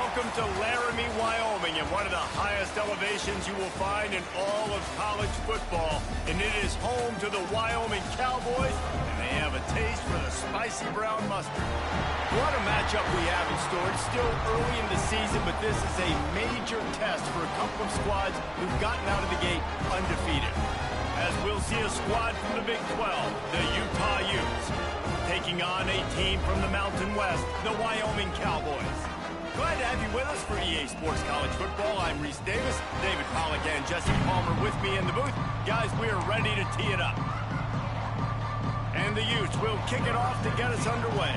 Welcome to Laramie, Wyoming, and one of the highest elevations you will find in all of college football. And it is home to the Wyoming Cowboys, and they have a taste for the spicy brown mustard. What a matchup we have in store. It's still early in the season, but this is a major test for a couple of squads who've gotten out of the gate undefeated. As we'll see a squad from the Big 12, the Utah Utes, taking on a team from the Mountain West, the Wyoming Cowboys. Glad to have you with us for EA Sports College Football. I'm Reese Davis, David Pollack, and Jesse Palmer with me in the booth. Guys, we are ready to tee it up. And the Utes will kick it off to get us underway.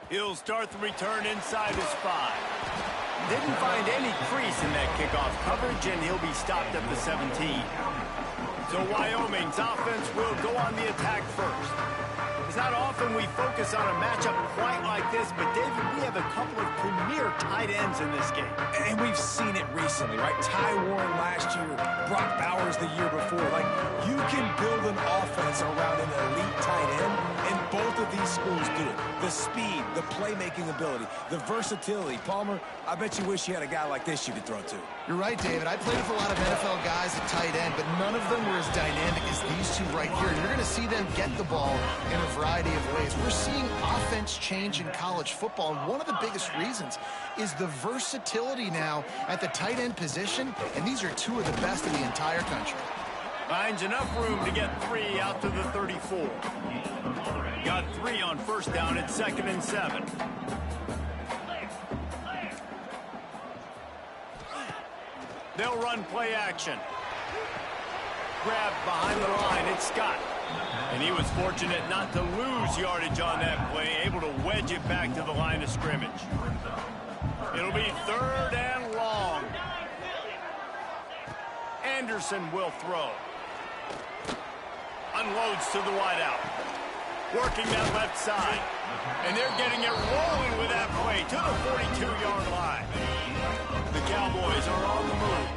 He'll start the return inside his 5. Didn't find any crease in that kickoff coverage, and he'll be stopped at the 17. So Wyoming's offense will go on the attack first. It's not often we focus on a matchup quite like this, but David, we have a couple of premier tight ends in this game. And we've seen it recently, right? Ty Warren last year, Brock Bowers the year before. Like, you can build an offense around an elite tight end, and both of these schools do it. The speed, the playmaking ability, the versatility. Palmer, I bet you wish you had a guy like this you could throw to. You're right, David. I played with a lot of NFL guys at tight end, but none of them were as dynamic as these two right here. You're going to see them get the ball in a variety of ways. We're seeing offense change in college football, and one of the biggest reasons is the versatility now at the tight end position, and these are two of the best in the entire country. Finds enough room to get 3 out to the 34. Got 3 on first down at 2nd and 7. They'll run play action. Grabbed behind the line, it's Scott. And he was fortunate not to lose yardage on that play, able to wedge it back to the line of scrimmage. It'll be 3rd and long. Anderson will throw. Unloads to the wideout. Working that left side. And they're getting it rolling with that play to the 42-yard line. The Cowboys are on the move.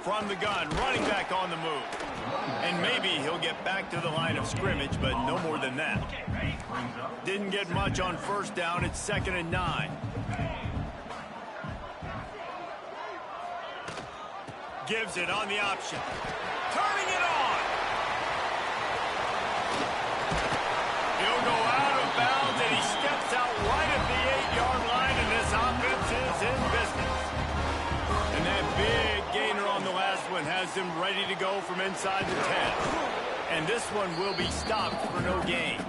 From the gun, running back on the move. And maybe he'll get back to the line of scrimmage, but no more than that. Didn't get much on first down. It's 2nd and 9. Gives it on the option. Turning it on. He'll go out of bounds, and he steps out right at the 8-yard line, and this offense is in business. And that big gainer on the last one has him ready to go from inside the 10. And this one will be stopped for no gain.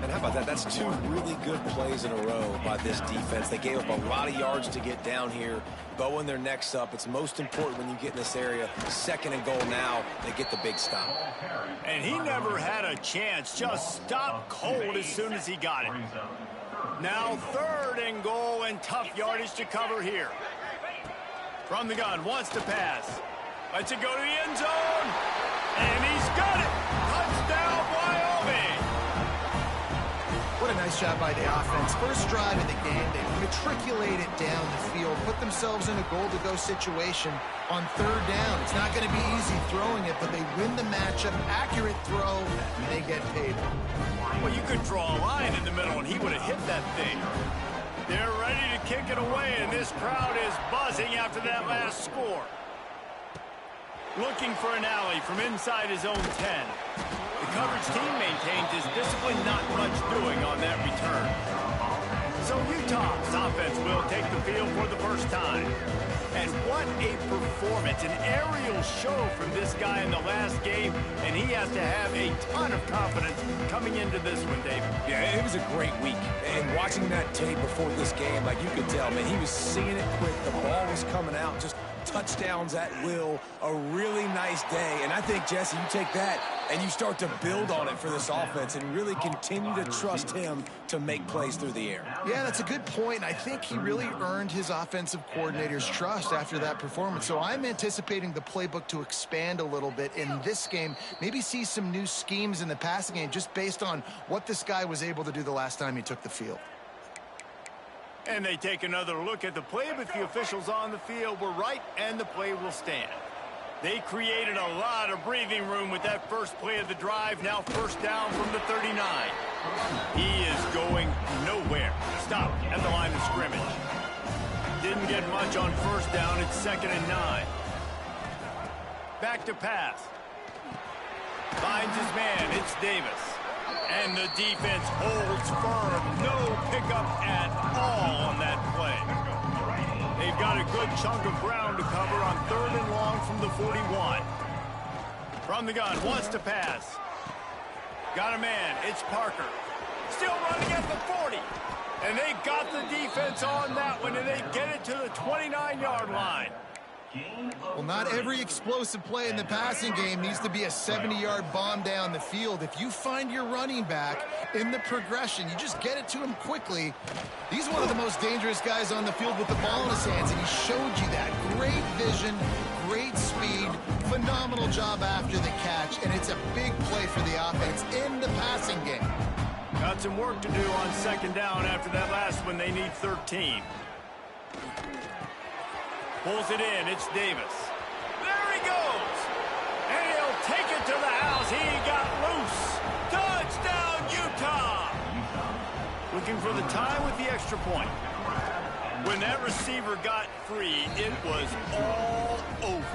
And how about that? That's 2 really good plays in a row by this defense. They gave up a lot of yards to get down here, bowing their necks up. It's most important when you get in this area. 2nd and goal now, they get the big stop. And he never had a chance, just stopped cold as soon as he got it. Now 3rd and goal, and tough yardage to cover here. From the gun, wants to pass. Lets it go to the end zone. And he's got it. Touchdown, Wyoming. What a nice job by the offense. First drive of the game, they matriculated down the field, put themselves in a goal-to-go situation on 3rd down. It's not going to be easy throwing it, but they win the matchup. Accurate throw, and they get paid. Well, you could draw a line in the middle, and he would have hit that thing. They're ready to kick it away, and this crowd is buzzing after that last score. Looking for an alley from inside his own 10. The coverage team maintains his discipline, not much doing on that return. So Utah's offense will take the field for the first time. And what a performance, an aerial show from this guy in the last game, and he has to have a ton of confidence coming into this one, David. Yeah, it was a great week. And watching that tape before this game, like you could tell, man, he was seeing it quick. The ball was coming out, just touchdowns at will. A really nice day. And I think, Jesse, you take that and you start to build on it for this offense and really continue to trust him to make plays through the air. Yeah, that's a good point. I think he really earned his offensive coordinator's trust after that performance. So I'm anticipating the playbook to expand a little bit in this game. Maybe see some new schemes in the passing game just based on what this guy was able to do the last time he took the field. And they take another look at the play, but the officials on the field were right, and the play will stand. They created a lot of breathing room with that first play of the drive. Now first down from the 39. He is going nowhere. Stop at the line of scrimmage. Didn't get much on first down. It's 2nd and 9. Back to pass. Finds his man. It's Davis. And the defense holds firm. No pickup at all on that play. They've got a good chunk of ground to cover on 3rd and long from the 41. From the gun, wants to pass. Got a man. It's Parker. Still running at the 40. And they got the defense on that one, and they get it to the 29-yard line. Well, not every explosive play in the passing game needs to be a 70-yard bomb down the field. If you find your running back in the progression, you just get it to him quickly. He's one of the most dangerous guys on the field with the ball in his hands, and he showed you that. Great vision, great speed, phenomenal job after the catch, and it's a big play for the offense in the passing game. Got some work to do on 2nd down after that last one. They need 13. Pulls it in. It's Davis. There he goes. And he'll take it to the house. He got loose. Touchdown, Utah. Looking for the tie with the extra point. When that receiver got free, it was all over.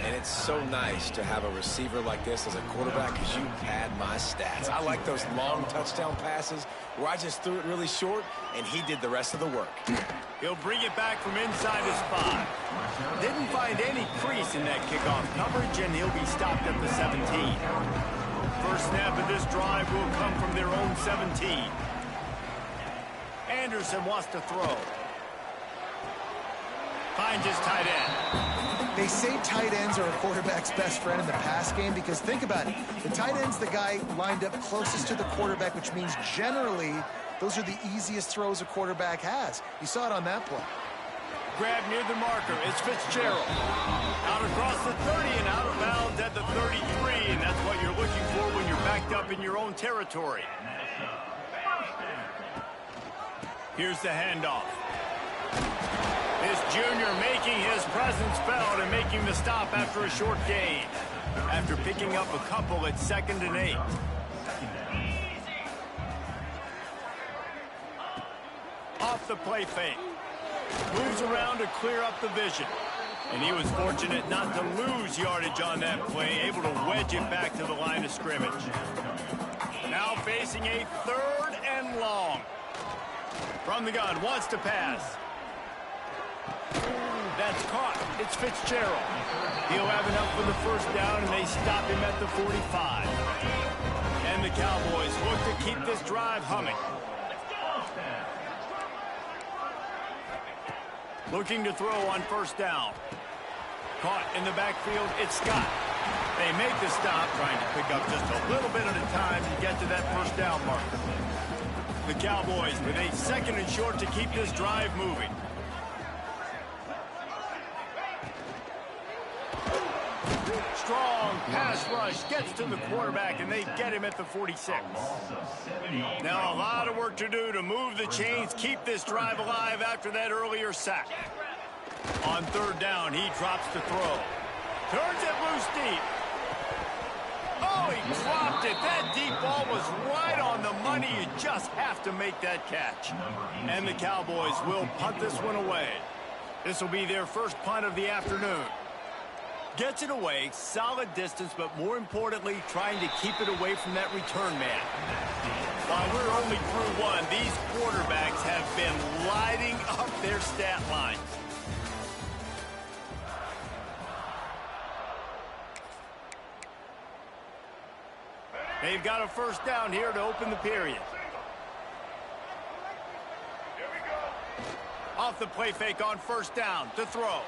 And it's so nice to have a receiver like this as a quarterback because you pad my stats. I like those long touchdown passes where I just threw it really short and he did the rest of the work. He'll bring it back from inside his 5. Didn't find any crease in that kickoff coverage, and he'll be stopped at the 17. First snap of this drive will come from their own 17. Anderson wants to throw. Finds his tight end. They say tight ends are a quarterback's best friend in the pass game because think about it. The tight end's the guy lined up closest to the quarterback, which means generally those are the easiest throws a quarterback has. You saw it on that play. Grab near the marker. It's Fitzgerald. Out across the 30 and out of bounds at the 33, and that's what you're looking for when you're backed up in your own territory. Here's the handoff. This junior making his presence felt and making the stop after a short gain. After picking up a couple at 2nd and 8. Off the play fake. Moves around to clear up the vision. And he was fortunate not to lose yardage on that play, able to wedge it back to the line of scrimmage. Now facing a 3rd and long. From the gun, wants to pass. That's caught. It's Fitzgerald. He'll have enough for the first down, and they stop him at the 45. And the Cowboys look to keep this drive humming. Looking to throw on first down. Caught in the backfield, it's Scott. They make the stop, trying to pick up just a little bit at a time to get to that first down marker. The Cowboys with a 2nd and short to keep this drive moving. Strong pass rush gets to the quarterback, and they get him at the 46. Now a lot of work to do to move the chains, keep this drive alive after that earlier sack. On 3rd down, he drops to throw. Turns it loose deep. Oh, he dropped it. That deep ball was right on the money. You just have to make that catch. And the Cowboys will punt this one away. This will be their first punt of the afternoon. Gets it away, solid distance, but more importantly, trying to keep it away from that return man. While we're only through one, these quarterbacks have been lighting up their stat lines. They've got a first down here to open the period. Off the play fake on first down to throw.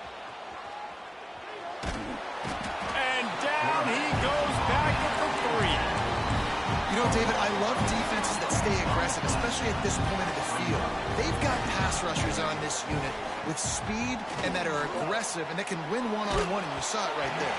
And down he goes back at the 3. You know, David, I love defenses that stay aggressive, especially at this point of the field. They've got pass rushers on this unit with speed and that are aggressive and that can win one-on-one, and you saw it right there.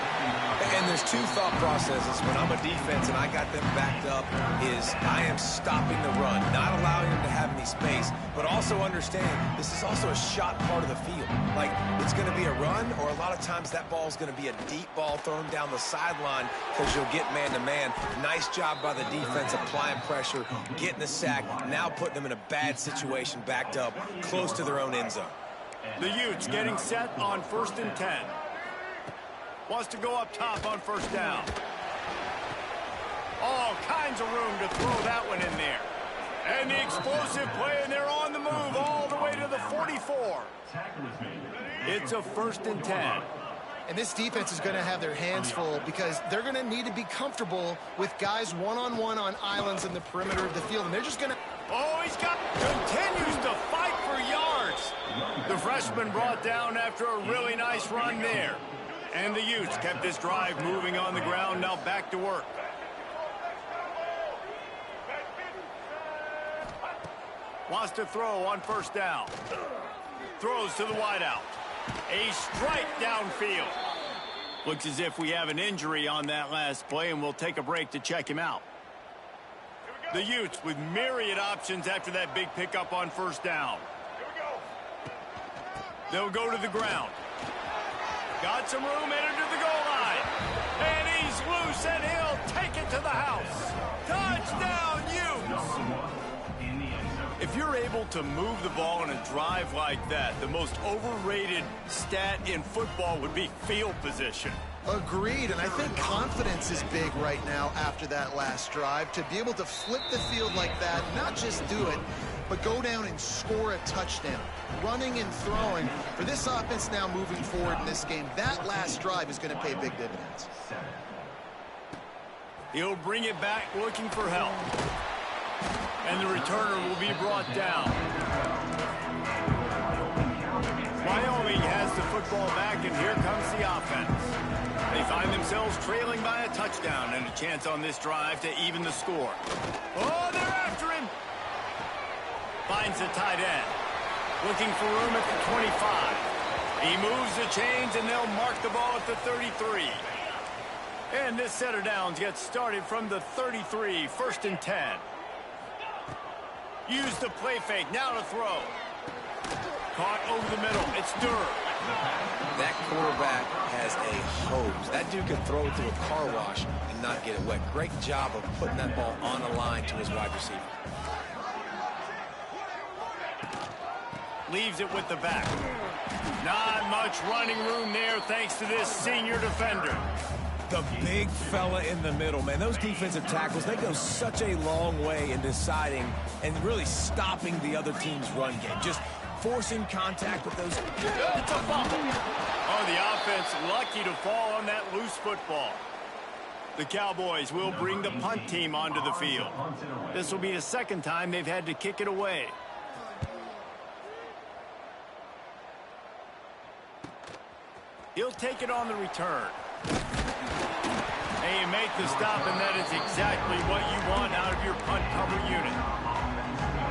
And there's two thought processes when I'm a defense and I got them backed up is I am stopping the run, not allowing them to have any space, but also understand this is also a shot part of the field. Like, it's going to be a run, or a lot of times that ball is going to be a deep ball thrown down the sideline because you'll get man-to-man. Nice job by the defense applying pressure, getting the sack, now putting them in a bad situation backed up close to their own end zone. The Utes getting set on 1st and 10. Wants to go up top on 1st down. All kinds of room to throw that one in there. And the explosive play, and they're on the move all the way to the 44. It's a 1st and 10. And this defense is going to have their hands full because they're going to need to be comfortable with guys one-on-one on islands in the perimeter of the field. And they're just going to... Oh, continues to fight for yards. The freshman brought down after a really nice run there. And the Utes kept this drive moving on the ground, now back to work. Wants to throw on 1st down. Throws to the wideout. A strike downfield. Looks as if we have an injury on that last play, and we'll take a break to check him out. The Utes with myriad options after that big pickup on 1st down. They'll go to the ground. Got some room, entered to the goal line. And he's loose, and he'll take it to the house. Touchdown, Utes! If you're able to move the ball in a drive like that, the most overrated stat in football would be field position. Agreed, and I think confidence is big right now after that last drive. To be able to flip the field like that, not just do it, but go down and score a touchdown. Running and throwing. For this offense now moving forward in this game, that last drive is going to pay big dividends. He'll bring it back looking for help. And the returner will be brought down. Wyoming has the football back, and here comes the offense. They find themselves trailing by a touchdown and a chance on this drive to even the score. Oh, they're after him. Finds the tight end. Looking for room at the 25. He moves the chains, and they'll mark the ball at the 33. And this set of downs gets started from the 33, 1st and 10. Use the play fake, now to throw. Caught over the middle, it's Durr. That quarterback has a hose. That dude can throw it through a car wash and not get it wet. Great job of putting that ball on the line to his wide receiver. Leaves it with the back. Not much running room there thanks to this senior defender. The big fella in the middle, man. Those defensive tackles, they go such a long way in deciding and really stopping the other team's run game. Just forcing contact with those. It's a fumble. Oh, the offense lucky to fall on that loose football. The Cowboys will bring the punt team onto the field. This will be the second time they've had to kick it away. He'll take it on the return. And you make the stop, and that is exactly what you want out of your punt cover unit.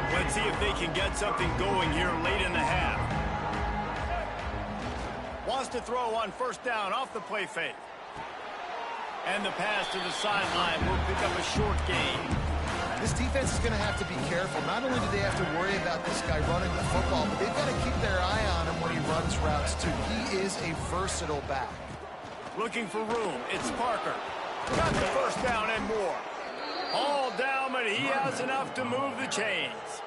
Let's see if they can get something going here late in the half. Wants to throw on 1st down off the play fake. And the pass to the sideline will pick up a short gain. This defense is going to have to be careful. Not only do they have to worry about this guy running the football, but they've got to keep their eye on him when he runs routes, too. He is a versatile back. Looking for room. It's Parker. Got the 1st down and more. All down, but he has enough to move the chains.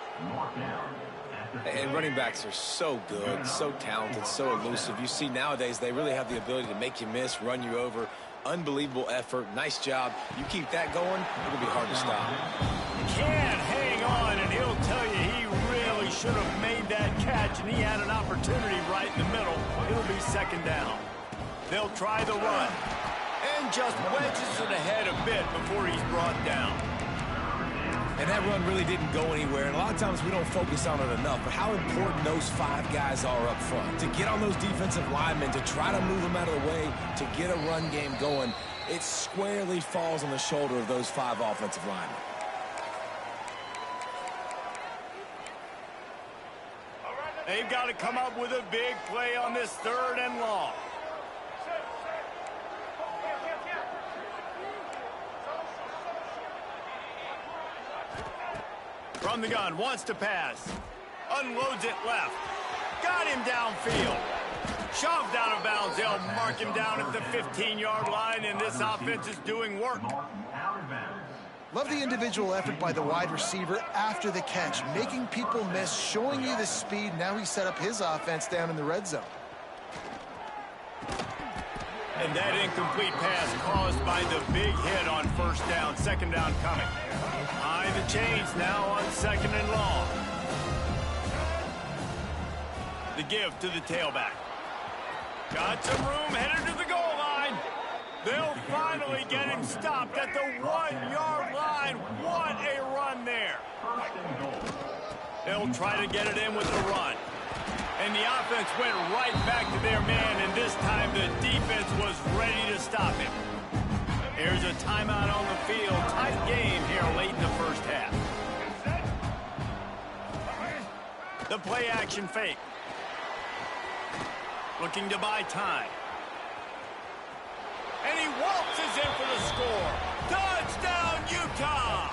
And running backs are so good, so talented, so elusive. You see nowadays they really have the ability to make you miss, run you over. Unbelievable effort. Nice job. You keep that going, it'll be hard to stop. Can't hang on, and he'll tell you he really should have made that catch, and he had an opportunity right in the middle. It'll be 2nd down. They'll try the run. And just wedges it ahead a bit before he's brought down. And that run really didn't go anywhere. And a lot of times we don't focus on it enough. But how important those 5 guys are up front. To get on those defensive linemen, to try to move them out of the way, to get a run game going, it squarely falls on the shoulder of those 5 offensive linemen. They've got to come up with a big play on this 3rd and long. From the gun, wants to pass. Unloads it left. Got him downfield. Shoved out of bounds. They'll mark him down at the 15-yard line, and this offense is doing work. Love the individual effort by the wide receiver after the catch, making people miss, showing you the speed. Now he set up his offense down in the red zone. And that incomplete pass caused by the big hit on 1st down. 2nd down coming. Behind the chains now on 2nd and long. The give to the tailback. Got some room, headed to the goal line. They'll finally get him stopped at the 1-yard line. What a run there. They'll try to get it in with the run. And the offense went right back to their man, and this time the defense was ready to stop him. Here's a timeout on the field. Tight game here late in the 1st half. The play action fake. Looking to buy time. And he waltzes in for the score. Touchdown, Utah!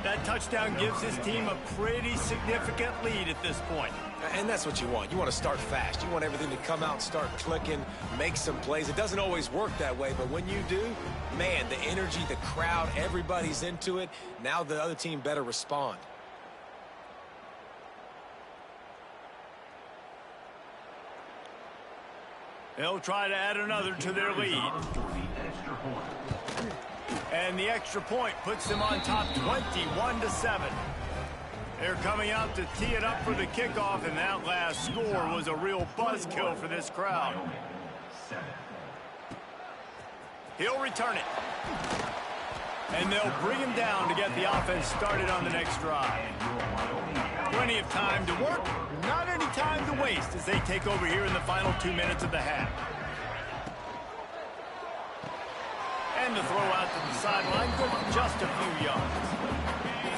That touchdown gives his team a pretty significant lead at this point. And that's what you want. You want to start fast. You want everything to come out and start clicking, make some plays. It doesn't always work that way, but when you do, man, the energy, the crowd, everybody's into it. Now the other team better respond. They'll try to add another to their lead. And the extra point puts them on top 21-7. They're coming out to tee it up for the kickoff, and that last score was a real buzzkill for this crowd. He'll return it. And they'll bring him down to get the offense started on the next drive. Plenty of time to work, not any time to waste as they take over here in the final 2 minutes of the half. And the throw out to the sideline, good for just a few yards.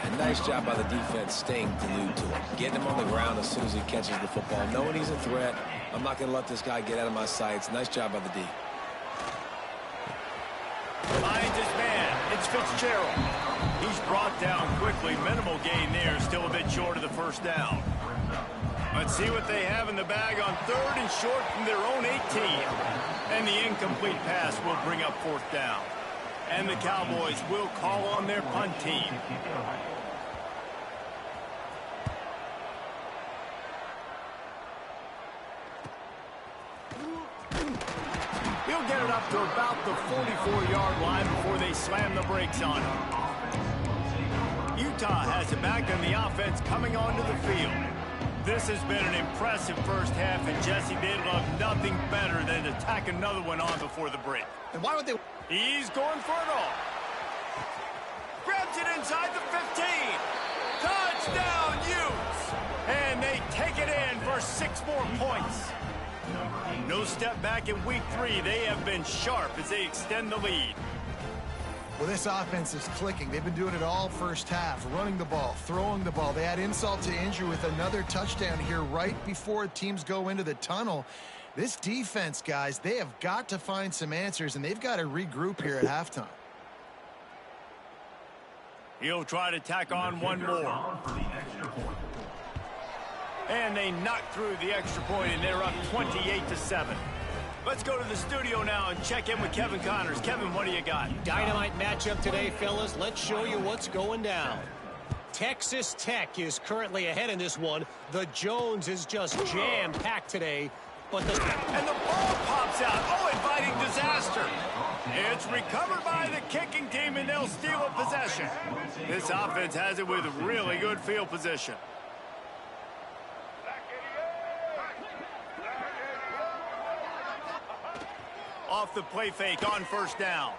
A nice job by the defense staying glued to him. Getting him on the ground as soon as he catches the football. Knowing he's a threat, I'm not going to let this guy get out of my sights. Nice job by the D. Finds his man. It's Fitzgerald. He's brought down quickly. Minimal gain there. Still a bit short of the 1st down. Let's see what they have in the bag on 3rd and short from their own 18. And the incomplete pass will bring up 4th down. And the Cowboys will call on their punt team. He'll get it up to about the 44-yard line before they slam the brakes on him. Utah has it back on the offense coming onto the field. This has been an impressive 1st half, and Jesse, they'd love nothing better than to tack another one on before the break. And why would they? He's going for it all. Grabs it inside the 15. Touchdown, Utes! And they take it in for 6 more points. No step back in week 3. They have been sharp as they extend the lead. Well, this offense is clicking. They've been doing it all 1st half, running the ball, throwing the ball. They add insult to injury with another touchdown here right before teams go into the tunnel. This defense, guys, they have got to find some answers, and they've got to regroup here at halftime. He'll try to tack on one more. And they knock through the extra point, and they're up 28-7. Let's go to the studio now and check in with Kevin Connors. Kevin, what do you got? Dynamite matchup today, fellas. Let's show you what's going down. Texas Tech is currently ahead in this one. The Jones is just jam-packed today. But and the ball pops out. Oh, inviting disaster. It's recovered by the kicking team, and they'll steal a possession. This offense has it with really good field position. Off the play fake on 1st down.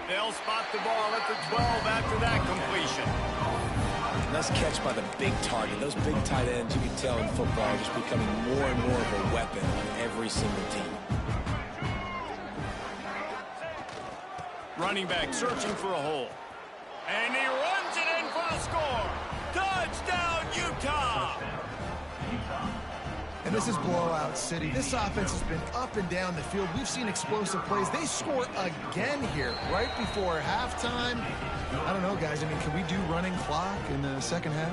They'll spot the ball at the 12 after that completion. Nice catch by the big target. Those big tight ends, you can tell in football, are just becoming more and more of a weapon on every single team. Running back searching for a hole. And he runs it in for the score. Touchdown, And this is blowout city. This offense has been up and down the field. We've seen explosive plays. They score again here right before halftime. I don't know, guys. I mean, can we do running clock in the second half?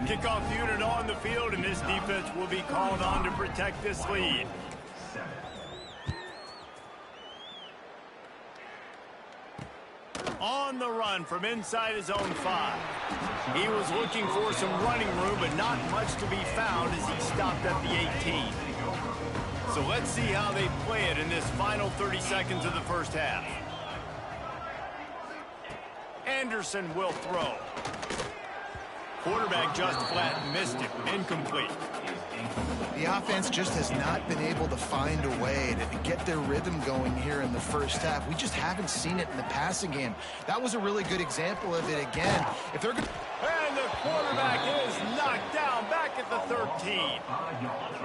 Kickoff unit on the field, and this defense will be called on to protect this lead. On the run from inside his own 5. He was looking for some running room, but not much to be found as he stopped at the 18. So let's see how they play it in this final 30 seconds of the first half. Anderson will throw. Quarterback just flat missed it. Incomplete. The offense just has not been able to find a way to get their rhythm going here in the first half. We just haven't seen it in the passing game. That was a really good example of it again. If they're going and the quarterback is knocked down back at the 13.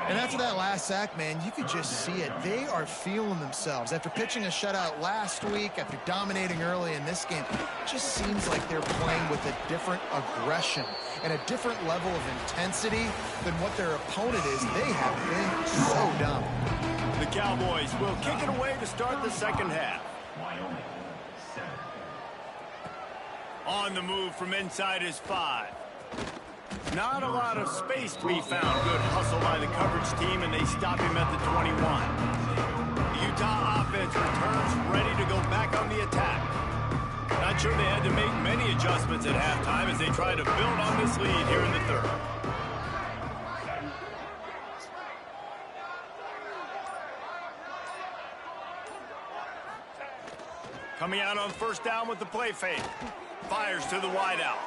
And after that last sack, man, you could just see it. They are feeling themselves. After pitching a shutout last week, after dominating early in this game, it just seems like they're playing with a different aggression and a different level of intensity than what their opponent is. They have been so dumb. The Cowboys will kick it away to start the second half. On the move from inside his 5. Not a lot of space to be found. Good hustle by the coverage team, and they stop him at the 21. The Utah offense returns ready to go back on the attack. Not sure they had to make many adjustments at halftime as they try to build on this lead here in the third. Coming out on first down with the play fake. Fires to the wideout.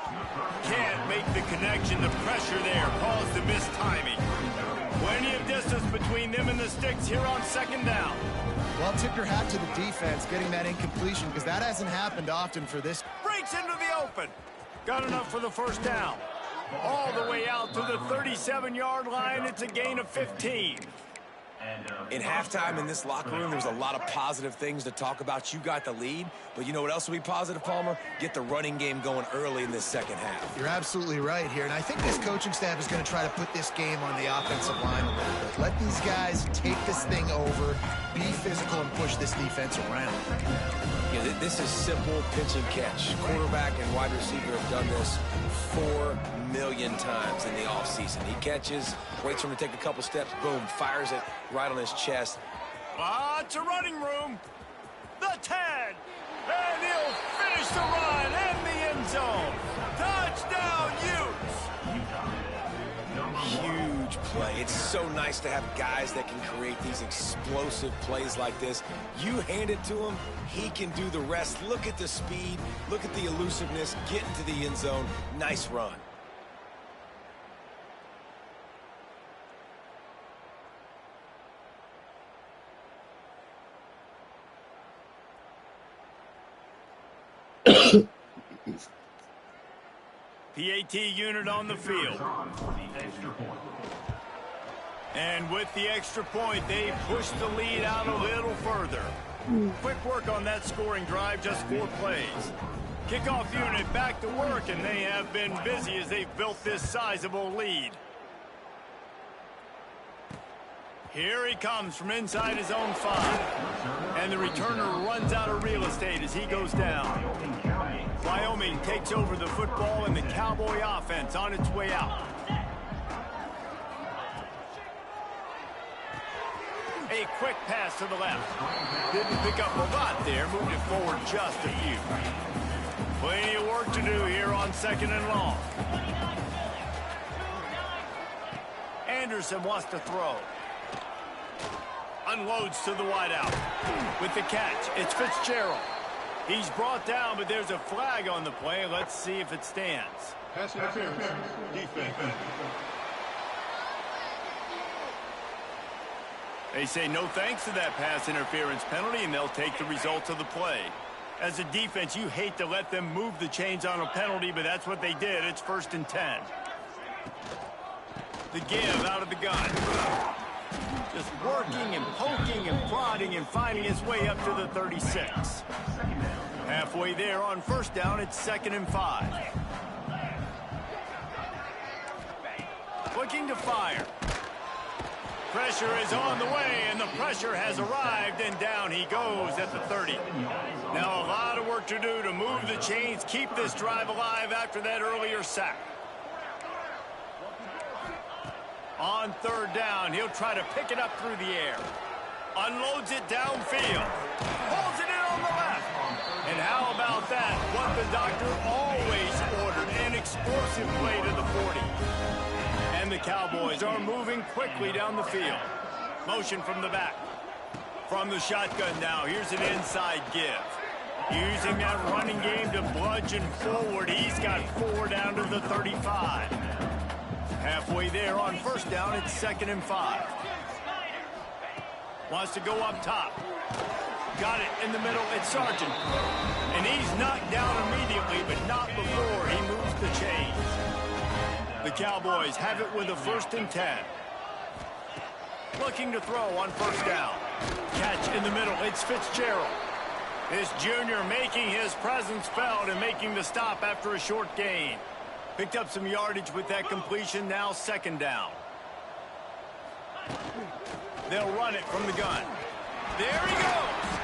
Can't make the connection. The pressure there caused the missed timing. Plenty of distance between them and the sticks here on second down. Well, tip your hat to the defense getting that incompletion because that hasn't happened often for this. Breaks into the open. Got enough for the first down. All the way out to the 37-yard line. It's a gain of 15. In halftime in this locker room, there's a lot of positive things to talk about. You got the lead, but you know what else will be positive, Palmer? Get the running game going early in this second half. You're absolutely right here, and I think this coaching staff is going to try to put this game on the offensive line a little bit. Let these guys take this thing over, be physical, and push this defense around. You know, this is simple pitch and catch. Quarterback and wide receiver have done this 4 million times in the offseason. He catches, waits for him to take a couple steps, boom, fires it right on his chest. Lots of running room. The 10. And he'll finish the run in the end zone. Touchdown, Utes. Huge play. It's so nice to have guys that can create these explosive plays like this. You hand it to him, he can do the rest. Look at the speed. Look at the elusiveness. Get into the end zone. Nice run. PAT unit on the field. And with the extra point, they push the lead out a little further. Quick work on that scoring drive, just 4 plays. Kickoff unit back to work, and they have been busy as they've built this sizable lead. Here he comes from inside his own 5. And the returner runs out of real estate as he goes down. Wyoming takes over the football and the Cowboy offense on its way out. A quick pass to the left. Didn't pick up a lot there, moved it forward just a few. Plenty of work to do here on second and long. Anderson wants to throw. Unloads to the wideout. With the catch, it's Fitzgerald. He's brought down, but there's a flag on the play. Let's see if it stands. Pass interference. Defense. They say no thanks to that pass interference penalty, and they'll take the results of the play. As a defense, you hate to let them move the chains on a penalty, but that's what they did. It's 1st and 10. The give out of the gun. Just working and poking and prodding and finding his way up to the 36. Halfway there on first down, it's 2nd and 5. Looking to fire. Pressure is on the way, and the pressure has arrived, and down he goes at the 30. Now a lot of work to do to move the chains, keep this drive alive after that earlier sack. On third down, he'll try to pick it up through the air. Unloads it downfield. Pulls it in on the left. And how about that? What the doctor always ordered, an explosive play to the 40. And the Cowboys are moving quickly down the field. Motion from the back. From the shotgun now, here's an inside give. Using that running game to bludgeon forward. He's got 4 down to the 35. Halfway there on first down, it's 2nd and 5. Wants to go up top. Got it in the middle, it's Sargent. And he's knocked down immediately, but not before he moves the chains. The Cowboys have it with a 1st and 10. Looking to throw on first down. Catch in the middle, it's Fitzgerald. This junior making his presence felt and making the stop after a short gain. Picked up some yardage with that completion, now 2nd down. They'll run it from the gun. There he goes.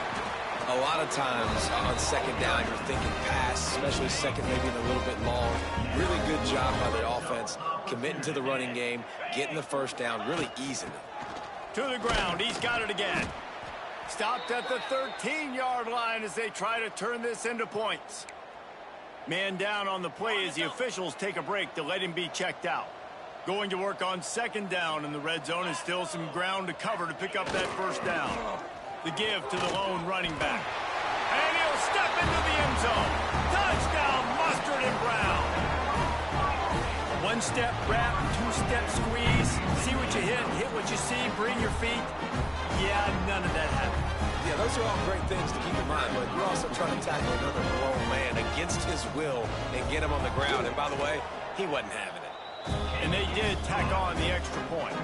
A lot of times on 2nd down, you're thinking pass, especially second, maybe a little bit long. Really good job by the offense, committing to the running game, getting the 1st down, really easing it. To the ground, he's got it again. Stopped at the 13-yard line as they try to turn this into points. Man down on the play as the officials take a break to let him be checked out. Going to work on 2nd down, and the red zone is still some ground to cover to pick up that 1st down. The give to the lone running back. And he'll step into the end zone. Touchdown, Mustard and Brown. 1-step wrap, 2-step squeeze. See what you hit what you see, bring your feet. Yeah, none of that happened. Yeah, those are all great things to keep in mind, but you're also trying to tackle another grown man against his will and get him on the ground. And by the way, he wasn't having it. And they did tack on the extra point.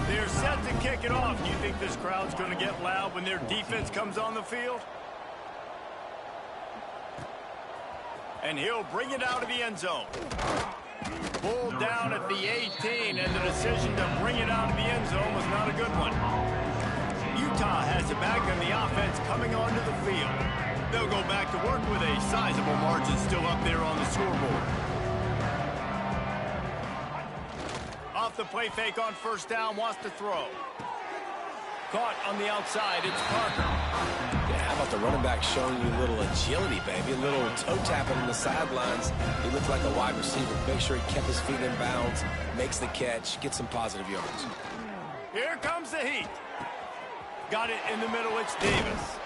They're set to kick it off. Do you think this crowd's going to get loud when their defense comes on the field? And he'll bring it out of the end zone. Pulled down at the 18, and the decision to bring it out of the end zone was not a good one. Utah has it back, and the offense coming onto the field. They'll go back to work with a sizable margin still up there on the scoreboard. Off the play fake on first down, wants to throw. Caught on the outside, it's Parker. Yeah, how about the running back showing you a little agility, baby? A little toe tapping on the sidelines. He looked like a wide receiver. Make sure he kept his feet in bounds, makes the catch, gets some positive yards. Here comes the heat. Got it in the middle, it's Davis.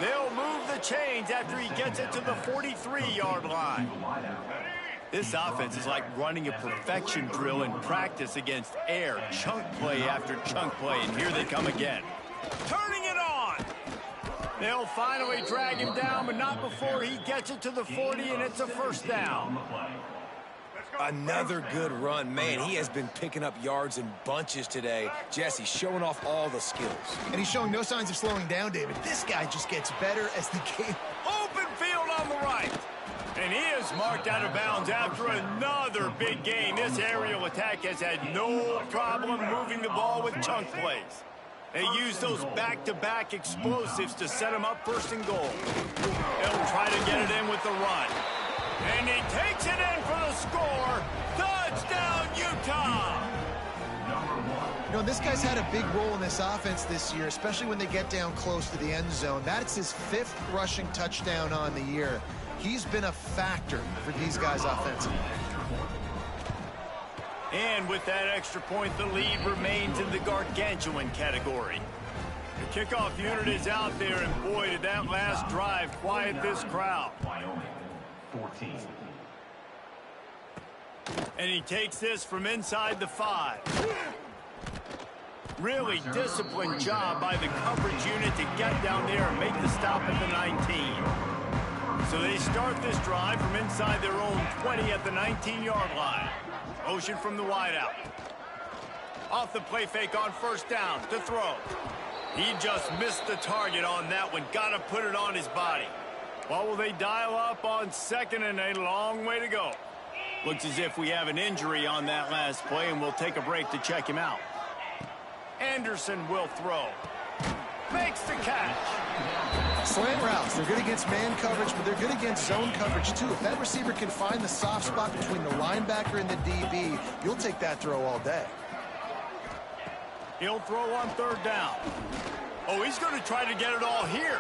They'll move the chains after he gets it to the 43-yard line. This offense is like running a perfection drill in practice against air. Chunk play after chunk play, and here they come again. Turning it on! They'll finally drag him down, but not before he gets it to the 40, and it's a 1st down. Another good run. Man, he has been picking up yards in bunches today. Jesse showing off all the skills. And he's showing no signs of slowing down, David. This guy just gets better as the game. Open field on the right. And he is marked out of bounds after another big gain. This aerial attack has had no problem moving the ball with chunk plays. They use those back-to-back explosives to set him up 1st and goal. They'll try to get it in with the run. And he takes it in for the score. Touchdown, Utah! You know, this guy's had a big role in this offense this year, especially when they get down close to the end zone. That's his 5th rushing touchdown on the year. He's been a factor for these guys offensively. And with that extra point, the lead remains in the gargantuan category. The kickoff unit is out there, and boy, did that last drive quiet this crowd. 14. And he takes this from inside the 5. Really disciplined job by the coverage unit to get down there and make the stop at the 19. So they start this drive from inside their own 20 at the 19-yard line. Motion from the wideout. Off the play fake on first down to throw. He just missed the target on that one. Got to put it on his body. What will they dial up on 2nd and a long way to go? Looks as if we have an injury on that last play, and we'll take a break to check him out. Anderson will throw. Makes the catch. Slant routes, they're good against man coverage, but they're good against zone coverage too. If that receiver can find the soft spot between the linebacker and the DB, you'll take that throw all day. He'll throw on third down. Oh, he's going to try to get it all here.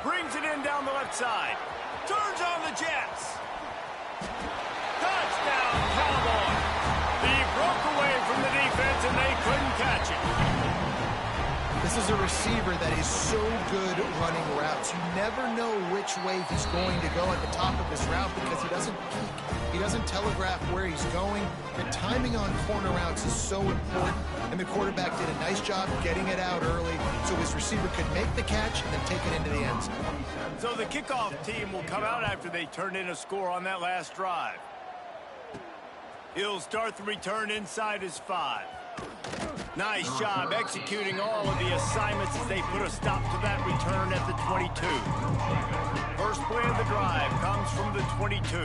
Brings it in down the left side. Turns on the Jets. Touchdown, Cowboys. He broke away from the defense, and they couldn't catch it. This is a receiver that is so good running routes. You never know which way he's going to go at the top of his route because he doesn't peek. He doesn't telegraph where he's going. The timing on corner routes is so important, and the quarterback did a nice job getting it out early so his receiver could make the catch and then take it into the end zone. So the kickoff team will come out after they turn in a score on that last drive. He'll start the return inside his 5. Nice job executing all of the assignments as they put a stop to that return at the 22. First play of the drive comes from the 22.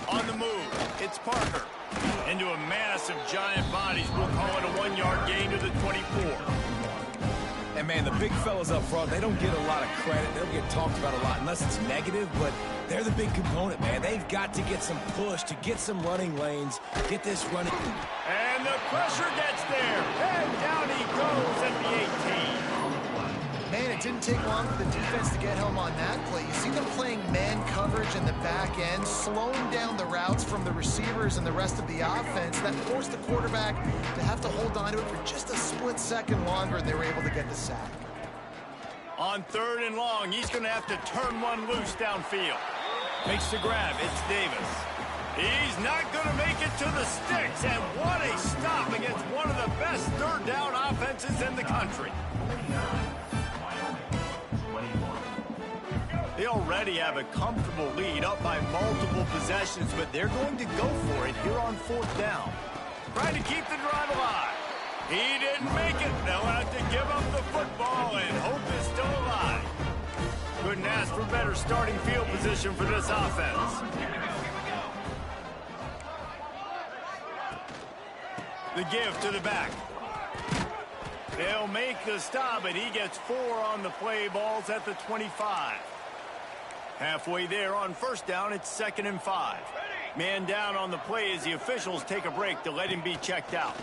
On the move, it's Parker. Into a mass of giant bodies, we'll call it a 1-yard gain to the 24. And, man, the big fellas up front, they don't get a lot of credit. They don't get talked about a lot unless it's negative, but they're the big component, man. They've got to get some push to get some running lanes, get this running. And the pressure gets there. And down he goes at the 18. Man, it didn't take long for the defense to get home on that play. You see them playing man coverage in the back end, slowing down the routes from the receivers and the rest of the offense. That forced the quarterback to have to hold on to it for just a split second longer, and they were able to get the sack. On third and long, he's going to have to turn one loose downfield. Makes the grab. It's Davis. He's not going to make it to the sticks, and what a stop against one of the best third down offenses in the country. They already have a comfortable lead up by multiple possessions, but they're going to go for it here on fourth down. Trying to keep the drive alive. He didn't make it. They'll have to give up the football, and hope is still alive. Couldn't ask for better starting field position for this offense. The give to the back. They'll make the stop, and he gets 4 on the play. Balls at the 25. Halfway there on first down, it's 2nd and 5. Man down on the play as the officials take a break to let him be checked out.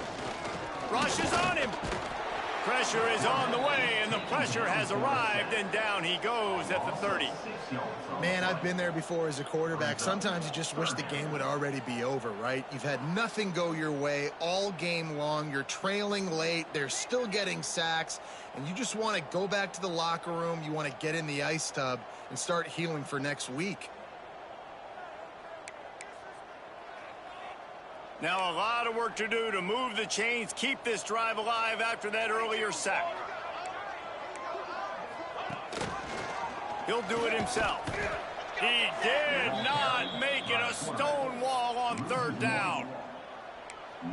Rush is on him. Pressure is on the way, and the pressure has arrived, and down he goes at the 30. Man, I've been there before as a quarterback. Sometimes you just wish the game would already be over, right? You've had nothing go your way all game long. You're trailing late. They're still getting sacks, and you just want to go back to the locker room. You want to get in the ice tub and start healing for next week. Now a lot of work to do to move the chains, keep this drive alive after that earlier sack. He'll do it himself. He did not make it a stone wall on third down.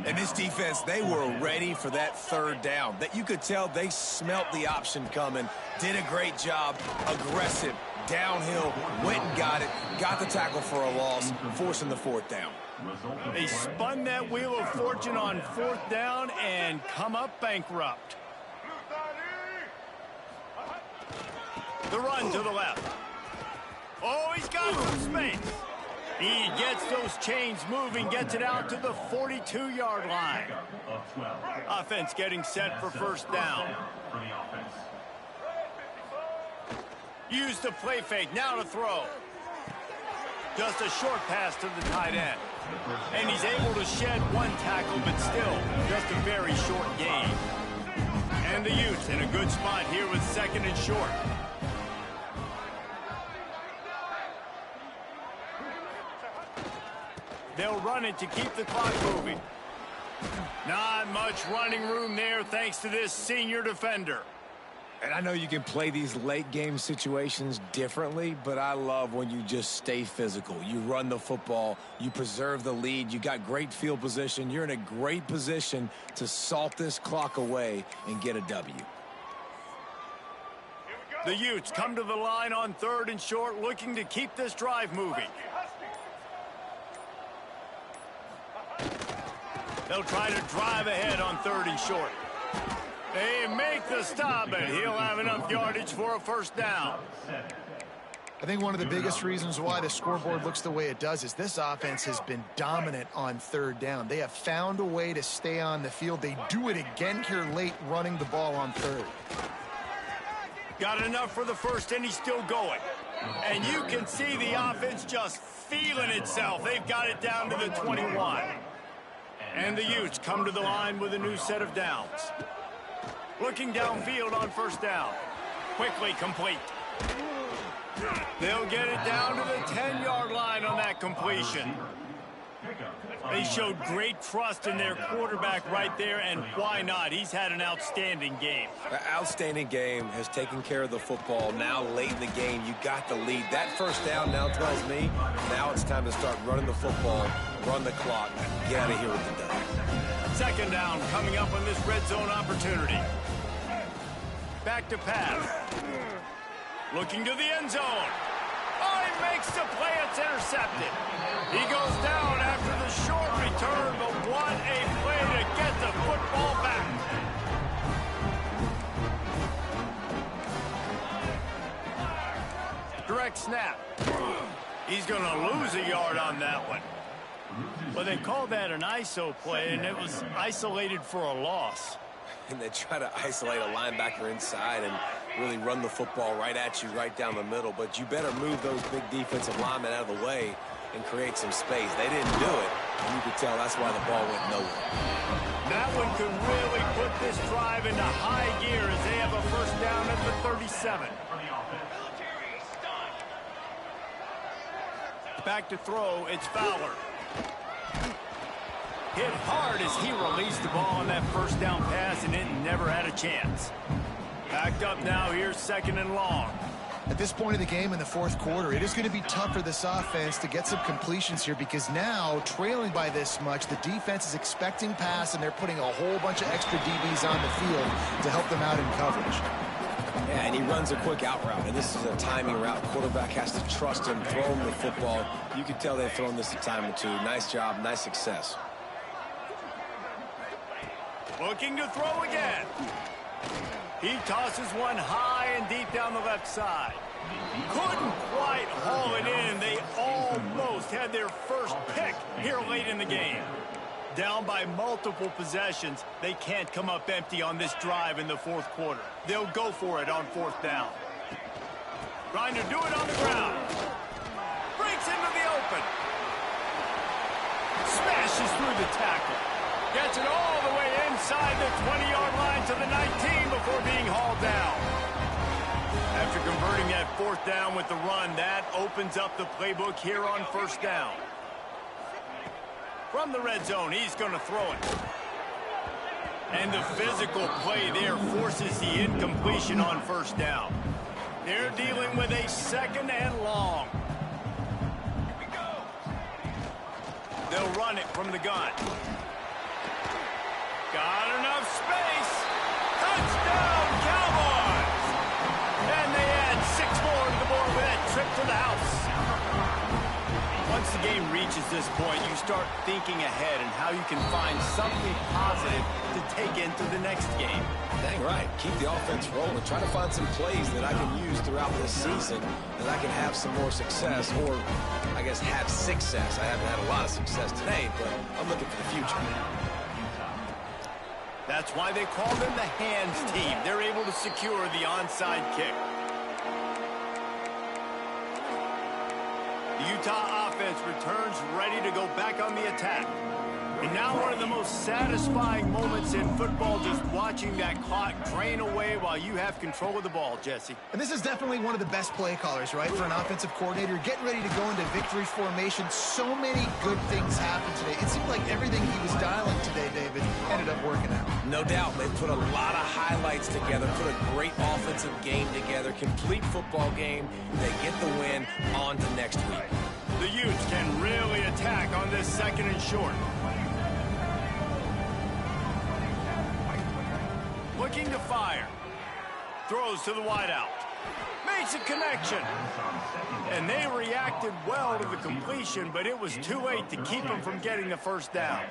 And this defense, they were ready for that third down. That you could tell they smelt the option coming, did a great job, aggressive, downhill, went and got it, got the tackle for a loss, forcing the fourth down. They spun that wheel of fortune on fourth down and come up bankrupt. The run to the left. Oh, he's got some space. He gets those chains moving, gets it out to the 42-yard line. Offense getting set for first down. Use the play fake, now to throw. Just a short pass to the tight end. And he's able to shed one tackle, but still just a very short gain. And the Utes in a good spot here with 2nd and short. They'll run it to keep the clock moving. Not much running room there thanks to this senior defender. And I know you can play these late game situations differently, but I love when you just stay physical. You run the football, you preserve the lead, you got great field position. You're in a great position to salt this clock away and get a W. Here we go. The Utes come to the line on 3rd and short, looking to keep this drive moving. They'll try to drive ahead on 3rd and short. They make the stop, but he'll have enough yardage for a first down. I think one of the biggest reasons why the scoreboard looks the way it does is this offense has been dominant on 3rd down. They have found a way to stay on the field. They do it again here late, running the ball on 3rd. Got enough for the first, and he's still going. And you can see the offense just feeling itself. They've got it down to the 21. And the Utes come to the line with a new set of downs. Looking downfield on 1st down. Quickly complete. They'll get it down to the 10-yard line on that completion. They showed great trust in their quarterback right there, and why not? He's had an outstanding game. Outstanding game, has taken care of the football. Now late in the game, you got the lead. That first down now tells me now it's time to start running the football, run the clock, get out of here with the dub. 2nd down coming up on this red zone opportunity. Back to pass. Looking to the end zone. Oh, he makes the play. It's intercepted. He goes down after the short return, but what a play to get the football back. Direct snap. He's going to lose a yard on that one. Well, they called that an ISO play, and it was isolated for a loss. And they try to isolate a linebacker inside and really run the football right at you, right down the middle. But you better move those big defensive linemen out of the way and create some space. They didn't do it. And you could tell that's why the ball went nowhere. That one could really put this drive into high gear as they have a first down at the 37. Back to throw, it's Fowler. Hit hard as he released the ball on that first down pass, and it never had a chance. Backed up now, here's 2nd and long. At this point of the game in the 4th quarter, it is going to be tough for this offense to get some completions here because now, trailing by this much, the defense is expecting pass, and they're putting a whole bunch of extra DBs on the field to help them out in coverage. Yeah, and he runs a quick out route, and this is a timing route. Quarterback has to trust him, throw him the football. You can tell they've thrown this a time or two. Nice job, nice success. Looking to throw again. He tosses one high and deep down the left side. Couldn't quite haul it in. They almost had their first pick here late in the game. Down by multiple possessions, they can't come up empty on this drive in the 4th quarter. They'll go for it on 4th down. Trying to do it on the ground. Breaks into the open. Smashes through the tackle. Gets it all the way inside the 20-yard line to the 19 before being hauled down. After converting that 4th down with the run, that opens up the playbook here on 1st down. From the red zone, he's going to throw it. And the physical play there forces the incompletion on 1st down. They're dealing with a 2nd and long. They'll run it from the gun. Got enough space. Touchdown, Cowboys! And they add 6 more to the board with that trip to the house. Once the game reaches this point, you start thinking ahead and how you can find something positive to take into the next game. Dang right. Keep the offense rolling. Try to find some plays that I can use throughout this season that I can have some more success, or I guess have success. I haven't had a lot of success today, but I'm looking for the future. That's why they call them the hands team. They're able to secure the onside kick. The Utah offense returns ready to go back on the attack. And now one of the most satisfying moments in football, just watching that clock drain away while you have control of the ball, Jesse. And this is definitely one of the best play callers, right, for an offensive coordinator. Getting ready to go into victory formation. So many good things happened today. It seemed like everything he was dialing today, David, ended up working out. No doubt. They put a lot of highlights together, put a great offensive game together, complete football game. They get the win. On to next week. The Utes can really attack on this 2nd and short. Looking to fire. throws to the wideout. Makes a connection. And they reacted well to the completion, but it was too late to keep them from getting the first down.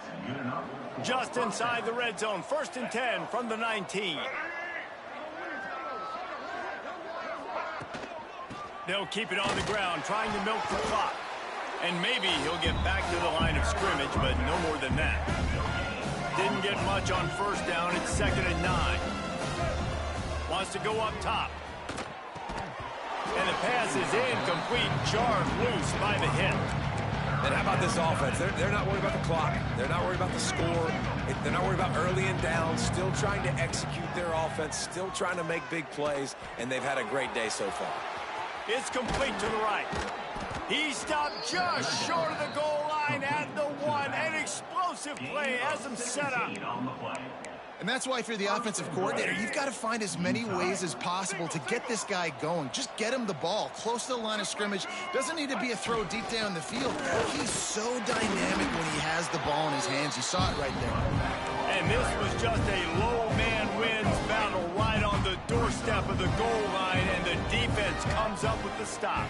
Just inside the red zone, 1st and 10 from the 19. They'll keep it on the ground, trying to milk the clock. And maybe he'll get back to the line of scrimmage, but no more than that. Didn't get much on 1st down. It's 2nd and 9. Wants to go up top. And the pass is incomplete, jarred loose by the hip. And how about this offense? They're not worried about the clock. They're not worried about the score. They're not worried about early and down. Still trying to execute their offense. Still trying to make big plays. And they've had a great day so far. It's complete to the right. He stopped just short of the goal line at the 1. An explosive play has him set up. And that's why if you're the offensive coordinator, you've got to find as many ways as possible to get this guy going. Just get him the ball close to the line of scrimmage. Doesn't need to be a throw deep down the field. He's so dynamic when he has the ball in his hands. You saw it right there. And this was just a low man wins battle right on the doorstep of the goal line, and the defense comes up with the stop.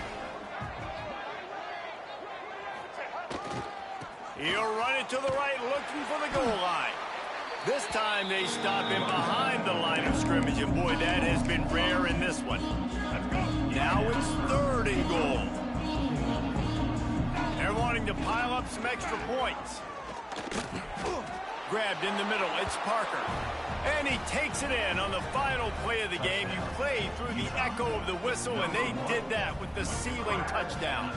He'll run it to the right, looking for the goal line. This time they stop him behind the line of scrimmage, and boy, that has been rare in this one. Now it's 3rd and goal. They're wanting to pile up some extra points. Grabbed in the middle, it's Parker. And he takes it in on the final play of the game. You play through the echo of the whistle, and they did that with the ceiling touchdown.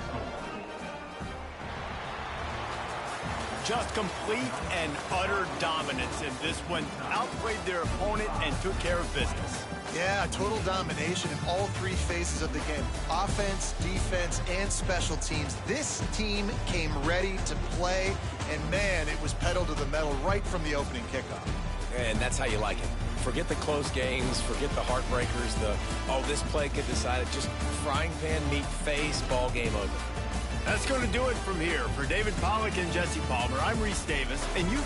Just complete and utter dominance in this one. Outplayed their opponent and took care of business. Yeah, total domination in all 3 phases of the game. Offense, defense, and special teams. This team came ready to play, and man, it was pedal to the metal right from the opening kickoff. And that's how you like it. Forget the close games, forget the heartbreakers, this play could decide it. Just frying pan meat face, ball game over. That's going to do it from here. For David Pollack and Jesse Palmer, I'm Reese Davis, and you